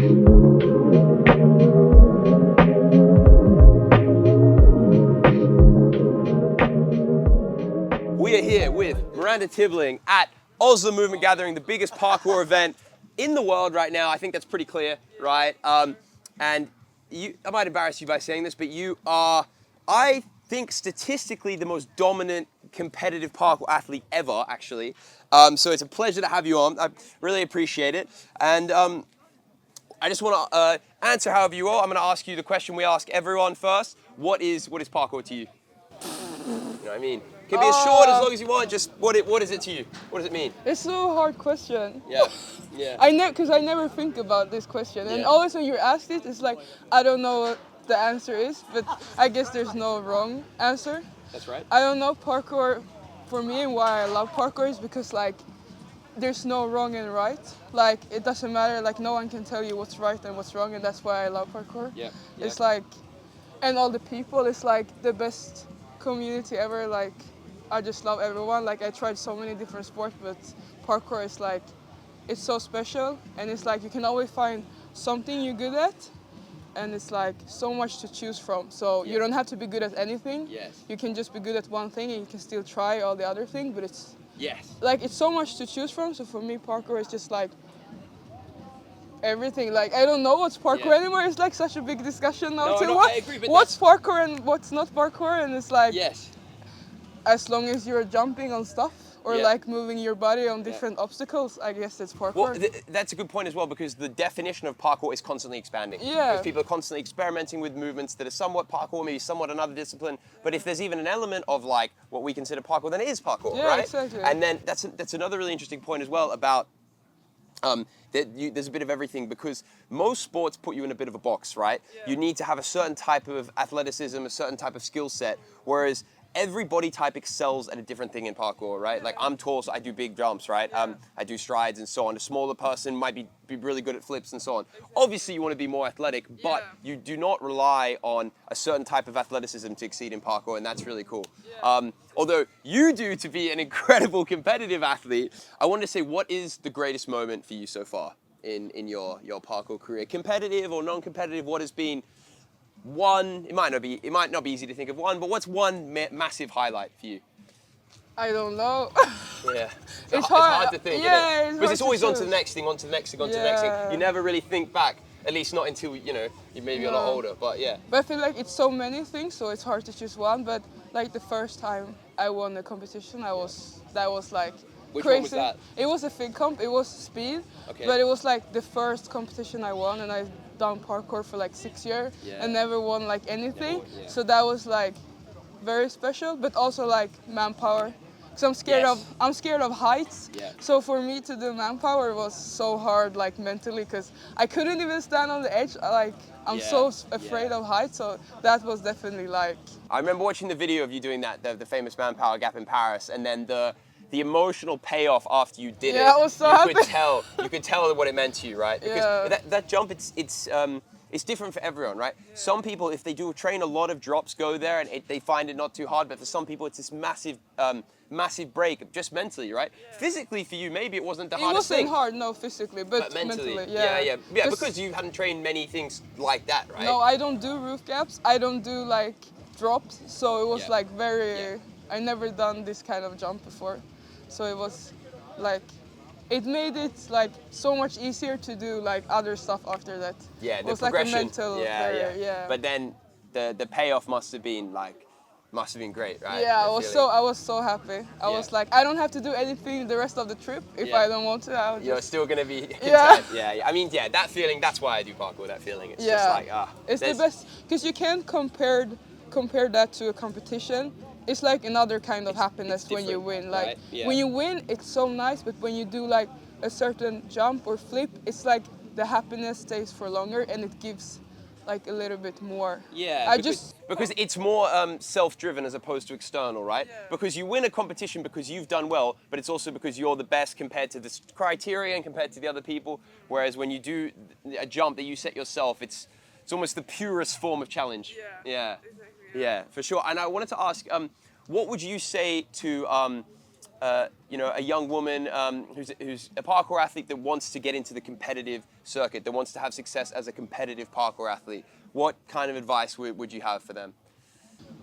We are here with Miranda Tibbling at Oslo Movement Gathering, the biggest parkour event in the world right now. I think that's pretty clear, right? And I might embarrass you by saying this, but you are, I think, statistically the most dominant competitive parkour athlete ever, actually. So it's a pleasure to have you on. I really appreciate it. And I just want to answer however you are. I'm going to ask you the question we ask everyone first. What is parkour to you? You know what I mean? It can be as short as long as you want. Just what is it to you? What does it mean? It's a hard question. Yeah, yeah. Because I never think about this question, and Yeah. always when you're asked it, it's like I don't know what the answer is, but I guess there's no wrong answer. That's right. I don't know, parkour for me and why I love parkour is because like there's no wrong and right. Like it doesn't matter. Like no one can tell you what's right and what's wrong, and that's why I love parkour. Yeah. It's like, and all the people. It's like the best community ever. Like I just love everyone. Like I tried so many different sports, but parkour is like, it's so special, and it's like you can always find something you're good at, and it's like so much to choose from. So you don't have to be good at anything. Yes. You can just be good at one thing, and you can still try all the other things. But it's like it's so much to choose from. So for me, parkour is just like everything. Like I don't know what's parkour anymore. It's like such a big discussion now too. I agree, but what's parkour and what's not parkour, and it's like yes. As long as you're jumping on stuff or like moving your body on different obstacles, I guess it's parkour. Well, that's a good point as well, because the definition of parkour is constantly expanding. Yeah. Because people are constantly experimenting with movements that are somewhat parkour, maybe somewhat another discipline. But if there's even an element of like what we consider parkour, then it is parkour, Yeah, right? exactly. And then that's another really interesting point as well about there's a bit of everything, because most sports put you in a bit of a box, right? Yeah. You need to have a certain type of athleticism, a certain type of skill set, whereas every body type excels at a different thing in parkour, right? Yeah. Like I'm tall, so I do big jumps, right? Yeah. I do strides and so on. A smaller person might be really good at flips and so on. Obviously, you want to be more athletic, but you do not rely on a certain type of athleticism to exceed in parkour, and that's really cool. Yeah. Although you do to be an incredible competitive athlete, I wanted to say, what is the greatest moment for you so far in your parkour career? Competitive or non-competitive, what has been one, it might not be easy to think of one, but what's one massive highlight for you? I don't know. Yeah, It's hard to think, yeah, isn't it? Because it's always on to choose. the next thing, on to the next thing, on to the next thing. You never really think back, at least not until you're maybe a lot older. But yeah. But I feel like it's so many things, so it's hard to choose one. But like the first time I won a competition, that was like Which crazy. one was that? It was a big comp. It was speed. Okay. But it was like the first competition I won, and I've done parkour for like 6 years and never won like anything. So that was like very special, but also like manpower. Because I'm scared of heights. Yeah. So for me to do manpower was so hard, like mentally, because I couldn't even stand on the edge. Like I'm so afraid of heights. So that was definitely like. I remember watching the video of you doing that, the famous manpower gap in Paris, and then the emotional payoff after you did it. I was so happy. You could tell what it meant to you, right? Because Yeah. that jump, it's different for everyone, right? Yeah. Some people, if they do train a lot of drops, go there and they find it not too hard. But for some people, it's this massive break, just mentally, right? Yeah. Physically, for you, maybe it wasn't the It hardest wasn't thing. hard, no, physically, but mentally, yeah. Because you hadn't trained many things like that, right? No, I don't do roof gaps. I don't do like drops. So it was like very. I never done this kind of jump before, so it was like. It made it like so much easier to do like other stuff after that. Yeah, it the was progression. like a mental barrier, yeah. But then the payoff must have been great, right? Yeah, The I was so happy. I was like, I don't have to do anything the rest of the trip if I don't want to. You're still gonna be Yeah. content. Yeah. I mean, that feeling. That's why I do parkour. That feeling. It's just like It's the best because you can't compare that to a competition. It's like another kind of happiness when you win. Like right? Yeah. when you win, it's so nice. But when you do like a certain jump or flip, it's like the happiness stays for longer and it gives like a little bit more. Yeah, because it's more self-driven as opposed to external, right? Yeah. Because you win a competition because you've done well, but it's also because you're the best compared to this criteria and compared to the other people. Whereas when you do a jump that you set yourself, it's almost the purest form of challenge. Yeah. Exactly. Yeah, for sure. And I wanted to ask, what would you say to a young woman who's a parkour athlete that wants to get into the competitive circuit, that wants to have success as a competitive parkour athlete, what kind of advice would you have for them?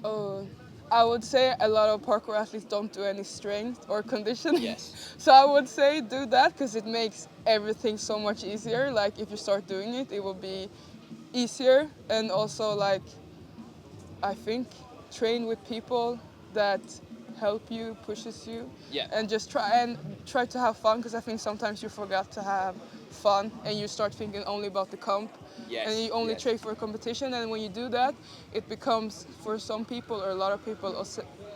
Oh, I would say a lot of parkour athletes don't do any strength or conditioning. Yes. So I would say do that because it makes everything so much easier. Like if you start doing it, it will be easier. And also like, I think train with people that help you, pushes you, Yeah. and just try to have fun because I think sometimes you forget to have fun and you start thinking only about the comp. Yes, And you only yes. train for a competition, and when you do that, it becomes for some people or a lot of people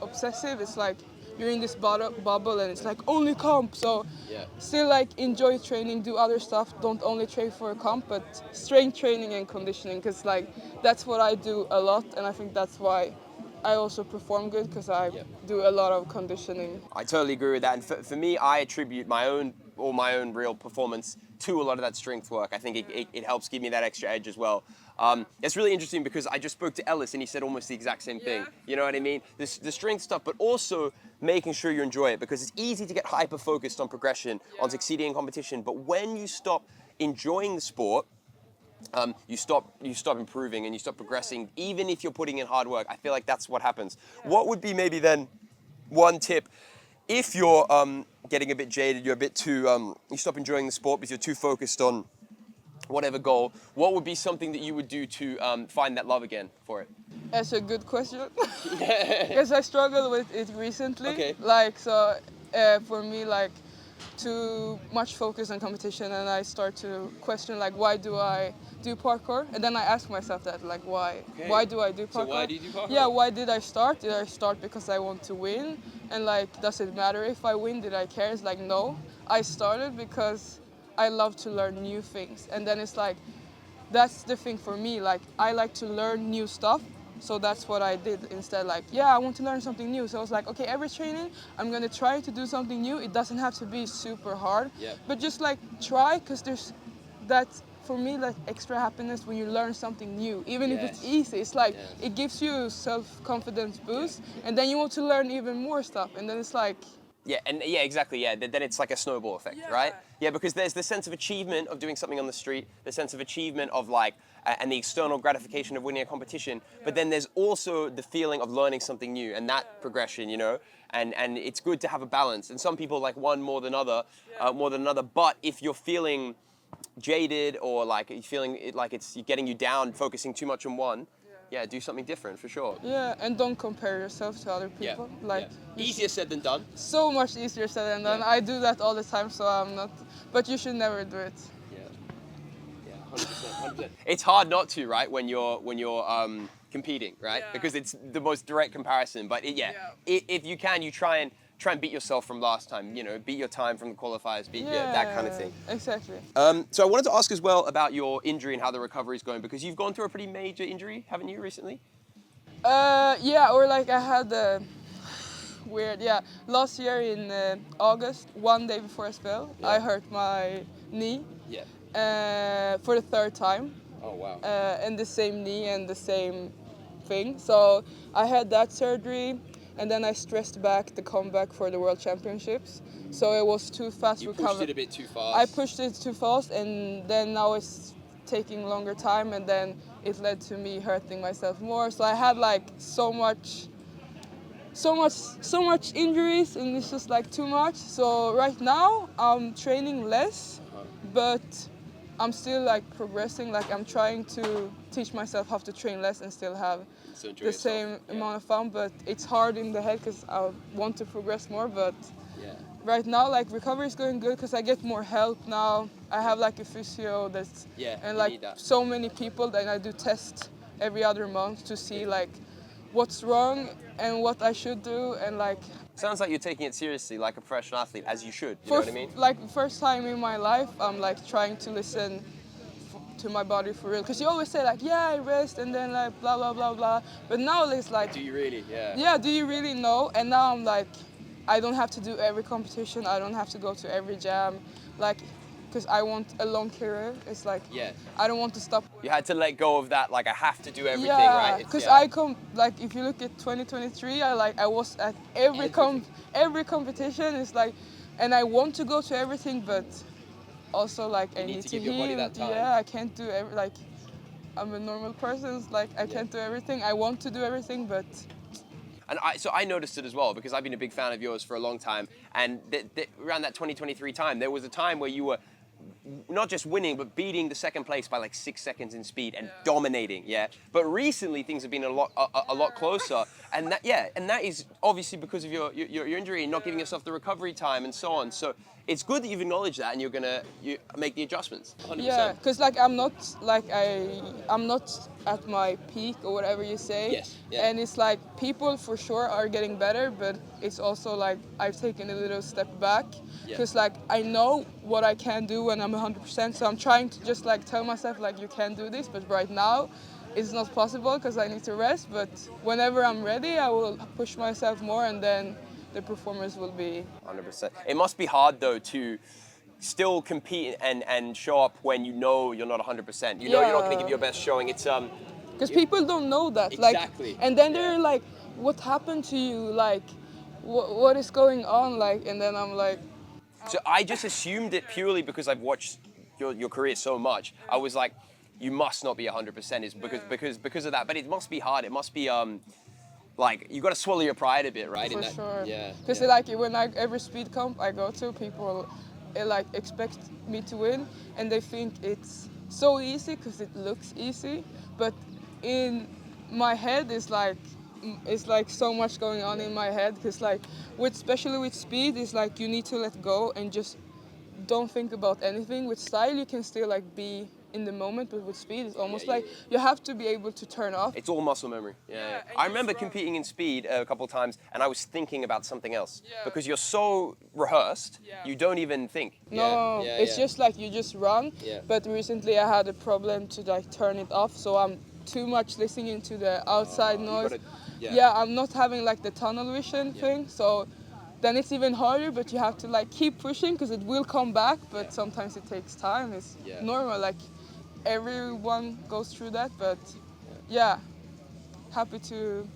obsessive. It's like you're in this bubble and it's like only comp. So Yeah. still like enjoy training, do other stuff. Don't only train for a comp, but strength training and conditioning because like that's what I do a lot, and I think that's why I also perform good because I do a lot of conditioning. I totally agree with that. And for me, I attribute my own real performance to a lot of that strength work. I think it helps give me that extra edge as well. It's really interesting because I just spoke to Ellis and he said almost the exact same thing. You know what I mean? The strength stuff, but also making sure you enjoy it because it's easy to get hyper focused on progression, on succeeding in competition. But when you stop enjoying the sport, you stop improving and you stop progressing, even if you're putting in hard work. I feel like that's what happens. What would be maybe then one tip if you're getting a bit jaded, you're a bit too, you stop enjoying the sport because you're too focused on whatever goal, what would be something that you would do to find that love again for it? That's a good question because I struggled with it recently. Okay. Like so, for me, like too much focus on competition, and I start to question like why do I do parkour? And then I ask myself that like why? Okay. Why do I do parkour? So why do you do parkour? Yeah, why did I start? Did I start because I want to win? And like, does it matter if I win? Did I care? It's like no, I started because I love to learn new things, and then it's like that's the thing for me. Like I like to learn new stuff. So that's what I did instead. Like, yeah, I want to learn something new. So I was like, okay, every training, I'm gonna try to do something new. It doesn't have to be super hard, but just like try, cause there's that for me like extra happiness when you learn something new, even if it's easy. It's like it gives you self-confidence boost, and then you want to learn even more stuff, and then it's like. Yeah, exactly. Yeah, then it's like a snowball effect, right? Yeah, because there's the sense of achievement of doing something on the street, the sense of achievement of like, and the external gratification of winning a competition. But then there's also the feeling of learning something new and that progression, you know. And it's good to have a balance. And some people like one more than another. But if you're feeling jaded or like you're feeling it like it's getting you down, focusing too much on one. Yeah, do something different for sure. Yeah, and don't compare yourself to other people. Like easier said than done. so much easier said than done. I do that all the time, so I'm not. But you should never do it. Yeah, 100%. It's hard not to, right? When you're competing, right? Because it's the most direct comparison. But if you can, you try and beat yourself from last time. You know, beat your time from the qualifiers, beat that kind of thing. Exactly. So I wanted to ask as well about your injury and how the recovery is going because you've gone through a pretty major injury, haven't you, recently? Yeah, or like I had a weird. Yeah, last year in August, one day before I spell, I hurt my knee. For the third time. Oh wow. And the same knee and the same thing. So I had that surgery. And then I stressed back the comeback for the World Championships. So it was too fast recovery. You pushed it a bit too fast. I pushed it too fast, and then now it's taking longer time, and then it led to me hurting myself more. So I had like so much injuries, and it's just like too much. So right now I'm training less, but I'm still like progressing. Like I'm trying to teach myself how to train less and still have the same amount of fun, but it's hard in the head because I want to progress more. But right now, like recovery is going good because I get more help now. I have like a physio that's and like so many people that I do test every other month to see like what's wrong and what I should do and like. Sounds like you're taking it seriously, like a professional athlete, as you should. You know what I mean? Like first time in my life, I'm like trying to listen to my body for real. Because you always say like, yeah, I rest and then like blah, blah, blah, blah. But now it's like... Do you really? Yeah. Yeah, do you really know? And now I'm like, I don't have to do every competition. I don't have to go to every jam. Like, because I want a long career. It's like Yeah. I don't want to stop. You had to let go of that, like I have to do everything, Yeah, right? because yeah. I come like if you look at 2023, I was at every competition. It's like, and I want to go to everything, but also like I need need to to give your body heal. that time. Yeah, I can't do like I'm a normal person. It's like I can't do everything. I want to do everything, but. And so I noticed it as well because I've been a big fan of yours for a long time. And around that 2023 time, there was a time where you were not just winning, but beating the second place by like 6 seconds in speed and dominating. Yeah. But recently things have been a lot closer, and that is obviously because of your injury and not giving yourself the recovery time and so on. So it's good that you've acknowledged that and you make the adjustments. 100%. Yeah, because like I'm not at my peak or whatever you say. Yes, yeah. And it's like people for sure are getting better, but it's also like I've taken a little step back because like I know what I can do when I'm 100%. So I'm trying to just like tell myself like you can do this, but right now it's not possible because I need to rest. But whenever I'm ready, I will push myself more, and then the performance will be 100%. It must be hard though to still compete and show up when you know you're not 100%. You know you're not going to give your best showing. It's because people don't know that. Exactly. Like, and then they're like, "What happened to you? Like, what is going on?" Like, and then I'm like, so I just assumed it purely because I've watched your career so much. I was like, you must not be 100% is because of that. But it must be hard. It must be like you got to swallow your pride a bit, right? for sure. Yeah. Because like when every speed comp I go to, people like expect me to win, and they think it's so easy because it looks easy, but in my head it's like so much going on in my head because like especially with speed it's like you need to let go and just don't think about anything. With style you can still like be in the moment, but with speed it's almost like you have to be able to turn off. It's all muscle memory. Yeah. I remember competing in speed a couple of times and I was thinking about something else because you're so rehearsed, you don't even think. No, it's just like you just run. But recently I had a problem to like turn it off, so I'm too much listening to the outside noise. I'm not having like the tunnel vision thing, so then it's even harder, but you have to like keep pushing because it will come back, but sometimes it takes time. It's normal, like everyone goes through that, but happy to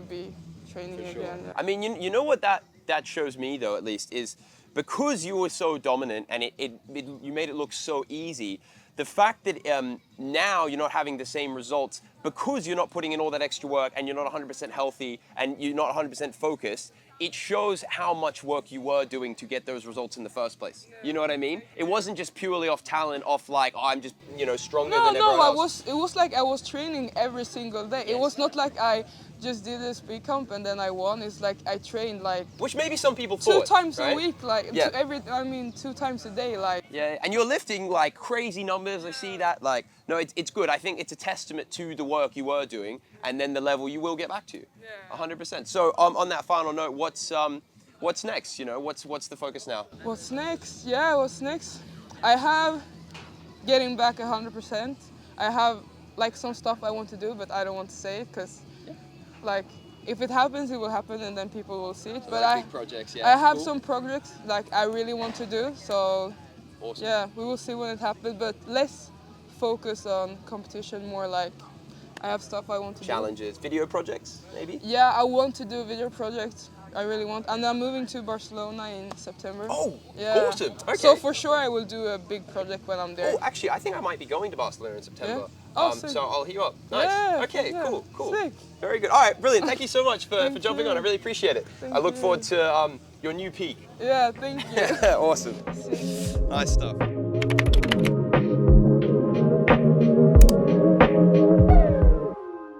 be training again. I mean, you know what that shows me though, at least, is because you were so dominant and you made it look so easy. The fact that now you're not having the same results because you're not putting in all that extra work and you're not 100% healthy and you're not 100% focused, it shows how much work you were doing to get those results in the first place. You know what I mean? It wasn't just purely off talent, off like, oh, I'm just, stronger than everyone else. It was like I was training every single day. It was not like I just did a speed comp and then I won. It's like I trained like which maybe some people thought, 2 times right? a week, like 2 times a day, like. Yeah, and you're lifting like crazy numbers. I see that. Like, no, it's good. I think it's a testament to the work you were doing, and then the level you will get back to. 100%. So on that final note, what's next? What's the focus now? What's next? What's next? I have getting back 100%. I have like some stuff I want to do, but I don't want to say it because, like, if it happens, it will happen, and then people will see it. But big projects, I have some projects like I really want to do. So, awesome. We will see when it happens. But less focus on competition, more like I have stuff I want to do. Challenges, video projects, maybe. Yeah, I want to do a video project. I really want, and I'm moving to Barcelona in September. Oh, yeah. Awesome. Okay. So for sure I will do a big project when I'm there. Oh, actually, I think I might be going to Barcelona in September. Yeah? Oh, so I'll hit you up. Nice. Yeah, Okay, cool. Sick. Very good. All right, brilliant. Thank you so much for jumping on. I really appreciate it. I look you. forward to your new peak. Yeah, thank you. Awesome. Nice stuff.